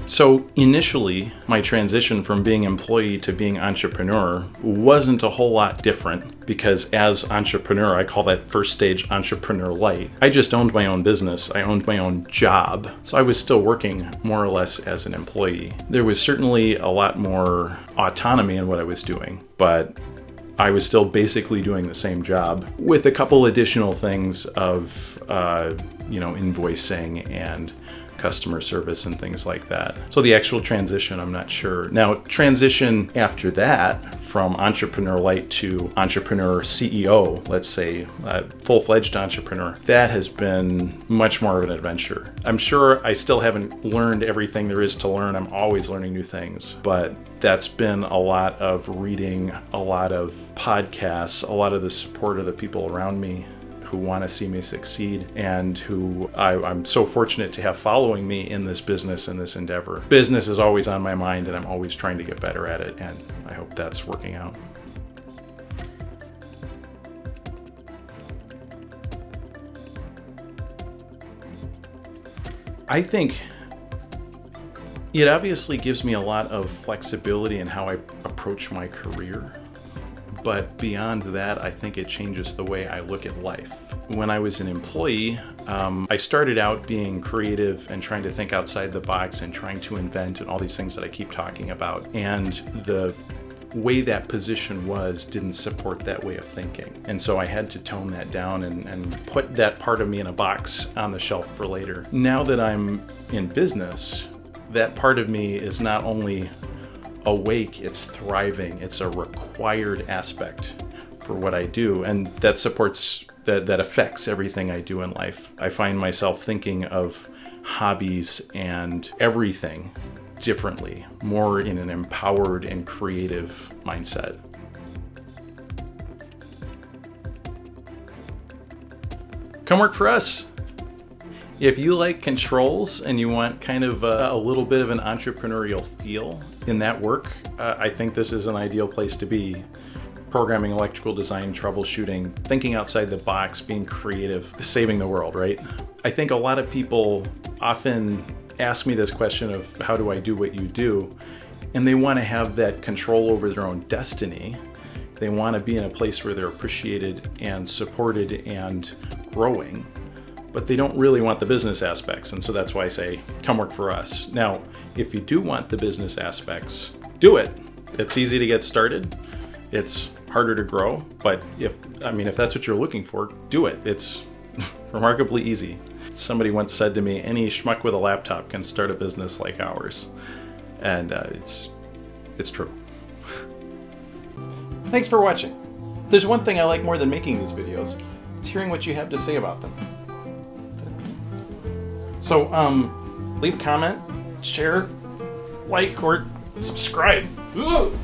So initially, my transition from being employee to being entrepreneur wasn't a whole lot different, because as entrepreneur, I call that first stage Entrepreneur Lite. I just owned my own business. I owned my own job. So I was still working more or less as an employee. There was certainly a lot more autonomy in what I was doing, but I was still basically doing the same job with a couple additional things of, invoicing and customer service and things like that. So the actual transition, I'm not sure. Now, transition after that from Entrepreneur Lite to Entrepreneur CEO, let's say, full-fledged entrepreneur, that has been much more of an adventure. I'm sure I still haven't learned everything there is to learn. I'm always learning new things, but that's been a lot of reading, a lot of podcasts, a lot of the support of the people around me who want to see me succeed, and who I'm so fortunate to have following me in this business and this endeavor. Business is always on my mind, and I'm always trying to get better at it, and I hope that's working out. I think it obviously gives me a lot of flexibility in how I approach my career. But beyond that, I think it changes the way I look at life. When I was an employee, I started out being creative and trying to think outside the box and trying to invent and all these things that I keep talking about. And the way that position was didn't support that way of thinking. And so I had to tone that down and put that part of me in a box on the shelf for later. Now that I'm in business, that part of me is not only awake, it's thriving. It's a required aspect for what I do, and that supports, that affects everything I do in life. I find myself thinking of hobbies and everything differently, more in an empowered and creative mindset. Come work for us. If you like controls and you want kind of a little bit of an entrepreneurial feel in that work, I think this is an ideal place to be. Programming, electrical design, troubleshooting, thinking outside the box, being creative, saving the world, right? I think a lot of people often ask me this question of how do I do what you do? And they want to have that control over their own destiny. They want to be in a place where they're appreciated and supported and growing, but they don't really want the business aspects. And so that's why I say, come work for us. Now, if you do want the business aspects, do it. It's easy to get started. It's harder to grow, but if that's what you're looking for, do it. It's remarkably easy. Somebody once said to me, any schmuck with a laptop can start a business like ours. And it's true. Thanks for watching. There's one thing I like more than making these videos. It's hearing what you have to say about them. So, leave a comment, share, like, or subscribe. Ooh.